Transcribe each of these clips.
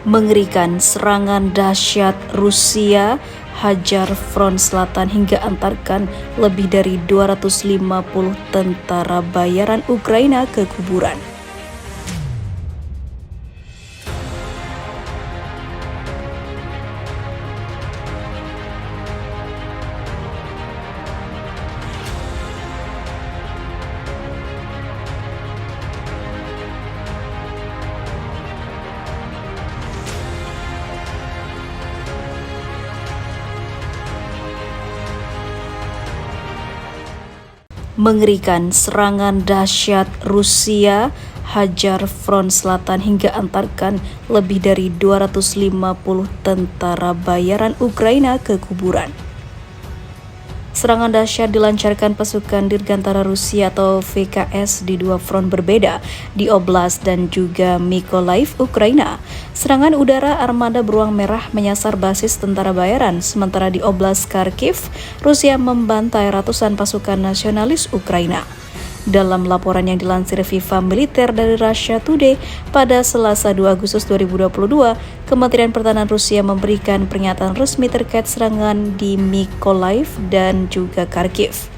Mengerikan, serangan dahsyat Rusia hajar front selatan hingga antarkan lebih dari 250 tentara bayaran Ukraina ke kuburan. Mengerikan, serangan dahsyat Rusia hajar front selatan hingga antarkan lebih dari 250 tentara bayaran Ukraina ke kuburan. Serangan dahsyat dilancarkan pasukan Dirgantara Rusia atau VKS di dua front berbeda, di Oblast dan juga Mykolaiv, Ukraina. Serangan udara armada beruang merah menyasar basis tentara bayaran, sementara di Oblast Kharkiv, Rusia membantai ratusan pasukan nasionalis Ukraina. Dalam laporan yang dilansir FIFA Militer dari Russia Today pada Selasa 2 Agustus 2022, Kementerian Pertahanan Rusia memberikan pernyataan resmi terkait serangan di Mykolaiv dan juga Kharkiv.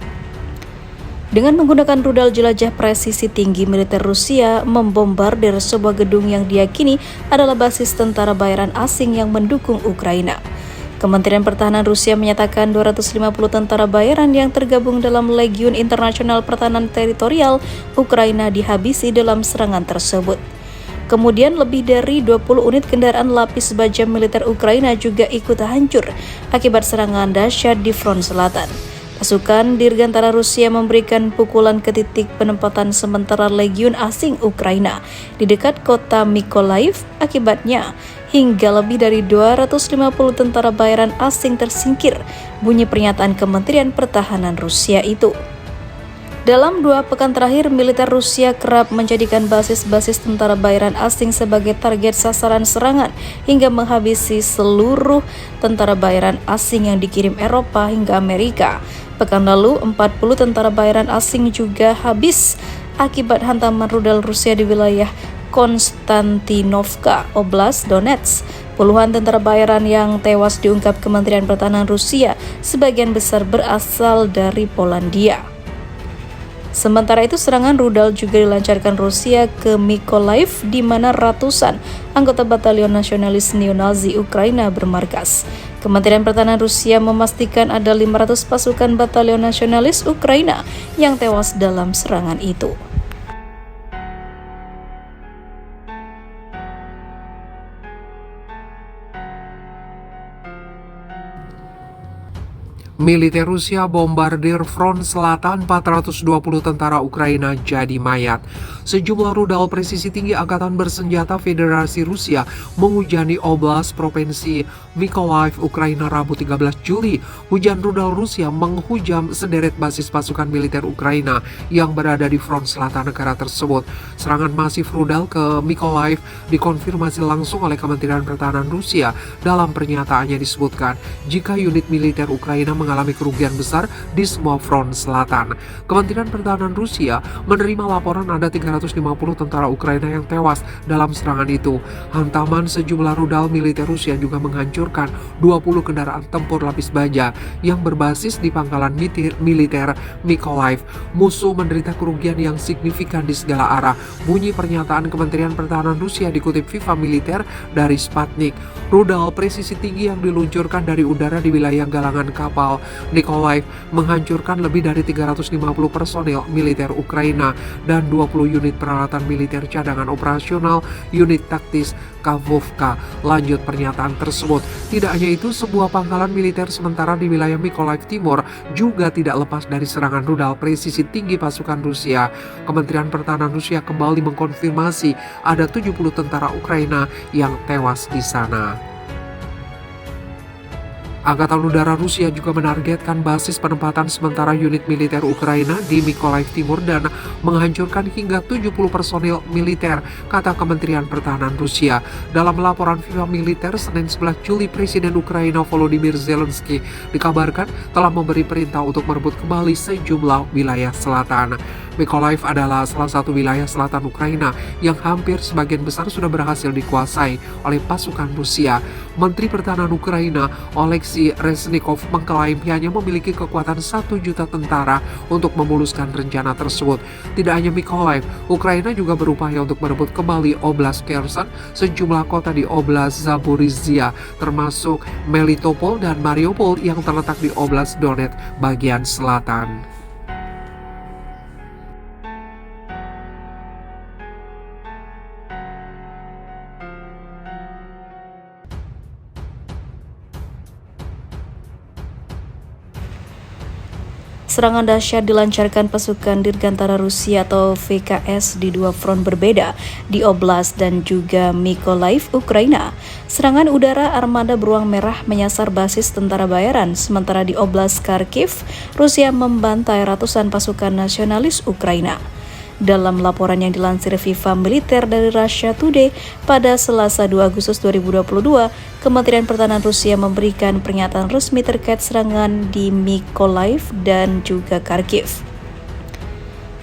Dengan menggunakan rudal jelajah presisi tinggi, militer Rusia membombardir sebuah gedung yang diyakini adalah basis tentara bayaran asing yang mendukung Ukraina. Kementerian Pertahanan Rusia menyatakan 250 tentara bayaran yang tergabung dalam Legiun Internasional Pertahanan Teritorial Ukraina dihabisi dalam serangan tersebut. Kemudian lebih dari 20 unit kendaraan lapis baja militer Ukraina juga ikut hancur akibat serangan dahsyat di front selatan. Pasukan Dirgantara Rusia memberikan pukulan ke titik penempatan sementara Legiun asing Ukraina di dekat kota Mykolaiv. Akibatnya, hingga lebih dari 250 tentara bayaran asing tersingkir, bunyi pernyataan Kementerian Pertahanan Rusia itu. Dalam 2 pekan terakhir, militer Rusia kerap menjadikan basis-basis tentara bayaran asing sebagai target sasaran serangan hingga menghabisi seluruh tentara bayaran asing yang dikirim Eropa hingga Amerika. Pekan lalu, 40 tentara bayaran asing juga habis akibat hantaman rudal Rusia di wilayah Konstantinovka, Oblast Donetsk. Puluhan tentara bayaran yang tewas diungkap Kementerian Pertahanan Rusia, sebagian besar berasal dari Polandia. Sementara itu, serangan rudal juga dilancarkan Rusia ke Mykolaiv, di mana ratusan anggota Batalion Nasionalis Neo-Nazi Ukraina bermarkas. Kementerian Pertahanan Rusia memastikan ada 500 pasukan Batalion Nasionalis Ukraina yang tewas dalam serangan itu. Militer Rusia bombardir front selatan, 420 tentara Ukraina jadi mayat. Sejumlah rudal presisi tinggi Angkatan Bersenjata Federasi Rusia menghujani Oblast Provinsi Mykolaiv, Ukraina Rabu 13 Juli. Hujan rudal Rusia menghujam sederet basis pasukan militer Ukraina yang berada di front selatan negara tersebut. Serangan masif rudal ke Mykolaiv dikonfirmasi langsung oleh Kementerian Pertahanan Rusia. Dalam pernyataannya disebutkan, jika unit militer Ukraina mengalami kerugian besar di semua front selatan. Kementerian Pertahanan Rusia menerima laporan ada 350 tentara Ukraina yang tewas dalam serangan itu. Hantaman sejumlah rudal militer Rusia juga menghancurkan 20 kendaraan tempur lapis baja yang berbasis di pangkalan militer Mykolaiv. Musuh menderita kerugian yang signifikan di segala arah, bunyi pernyataan Kementerian Pertahanan Rusia dikutip FIFA Militer dari Sputnik. Rudal presisi tinggi yang diluncurkan dari udara di wilayah galangan kapal Mykolaiv menghancurkan lebih dari 350 personel militer Ukraina dan 20 unit peralatan militer cadangan operasional unit taktis Kavovka. Lanjut pernyataan tersebut. Tidak hanya itu, sebuah pangkalan militer sementara di wilayah Mykolaiv Timur juga tidak lepas dari serangan rudal presisi tinggi pasukan Rusia. Kementerian Pertahanan Rusia kembali mengkonfirmasi ada 70 tentara Ukraina yang tewas di sana. Angkatan Udara Rusia juga menargetkan basis penempatan sementara unit militer Ukraina di Mykolaiv Timur dan menghancurkan hingga 70 personil militer, kata Kementerian Pertahanan Rusia. Dalam laporan FIFA militer Senin 11 Juli, Presiden Ukraina Volodymyr Zelensky dikabarkan telah memberi perintah untuk merebut kembali sejumlah wilayah selatan. Mykolaiv adalah salah satu wilayah selatan Ukraina yang hampir sebagian besar sudah berhasil dikuasai oleh pasukan Rusia. Menteri Pertahanan Ukraina Oleksiy Reznikov mengklaim hanya memiliki kekuatan 1 juta tentara untuk memuluskan rencana tersebut. Tidak hanya Mykolaiv, Ukraina juga berupaya untuk merebut kembali Oblast Kherson, sejumlah kota di Oblast Zaporizhia, termasuk Melitopol dan Mariupol yang terletak di Oblast Donetsk bagian selatan. Serangan dahsyat dilancarkan pasukan Dirgantara Rusia atau VKS di dua front berbeda di Oblast dan juga Mykolaiv, Ukraina. Serangan udara armada beruang merah menyasar basis tentara bayaran, sementara di Oblast Kharkiv, Rusia membantai ratusan pasukan nasionalis Ukraina. Dalam laporan yang dilansir FIFA Militer dari Russia Today pada Selasa 2 Agustus 2022, Kementerian Pertahanan Rusia memberikan pernyataan resmi terkait serangan di Mykolaiv dan juga Kharkiv.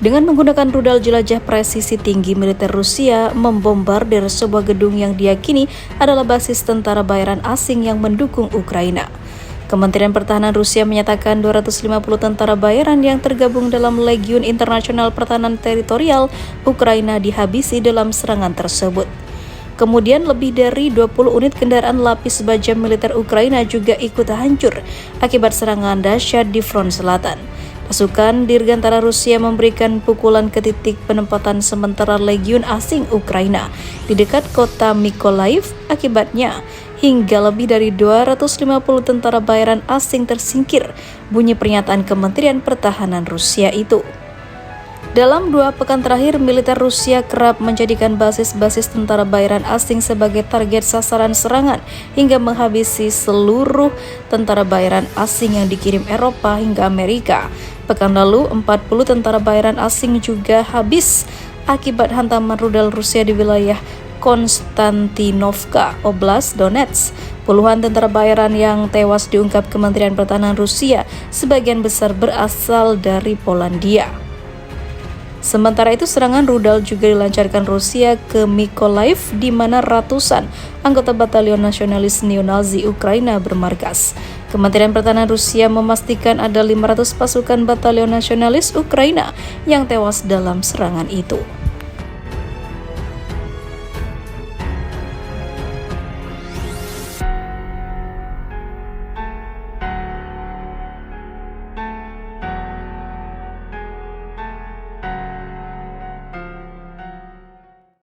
Dengan menggunakan rudal jelajah presisi tinggi, militer Rusia membombardir sebuah gedung yang diyakini adalah basis tentara bayaran asing yang mendukung Ukraina. Kementerian Pertahanan Rusia menyatakan 250 tentara bayaran yang tergabung dalam Legiun Internasional Pertahanan Teritorial Ukraina dihabisi dalam serangan tersebut. Kemudian lebih dari 20 unit kendaraan lapis baja militer Ukraina juga ikut hancur akibat serangan dahsyat di front selatan. Pasukan Dirgantara Rusia memberikan pukulan ke titik penempatan sementara Legiun asing Ukraina di dekat kota Mykolaiv. Akibatnya, hingga lebih dari 250 tentara bayaran asing tersingkir, bunyi pernyataan Kementerian Pertahanan Rusia itu. Dalam 2 pekan terakhir, militer Rusia kerap menjadikan basis-basis tentara bayaran asing sebagai target sasaran serangan hingga menghabisi seluruh tentara bayaran asing yang dikirim Eropa hingga Amerika. Pekan lalu, 40 tentara bayaran asing juga habis akibat hantaman rudal Rusia di wilayah Konstantinovka, Oblast Donetsk. Puluhan tentara bayaran yang tewas diungkap Kementerian Pertahanan Rusia, sebagian besar berasal dari Polandia. Sementara itu, serangan rudal juga dilancarkan Rusia ke Mykolaiv, di mana ratusan anggota Batalion Nasionalis Neo-Nazi Ukraina bermarkas. Kementerian Pertahanan Rusia memastikan ada 500 pasukan Batalion Nasionalis Ukraina yang tewas dalam serangan itu.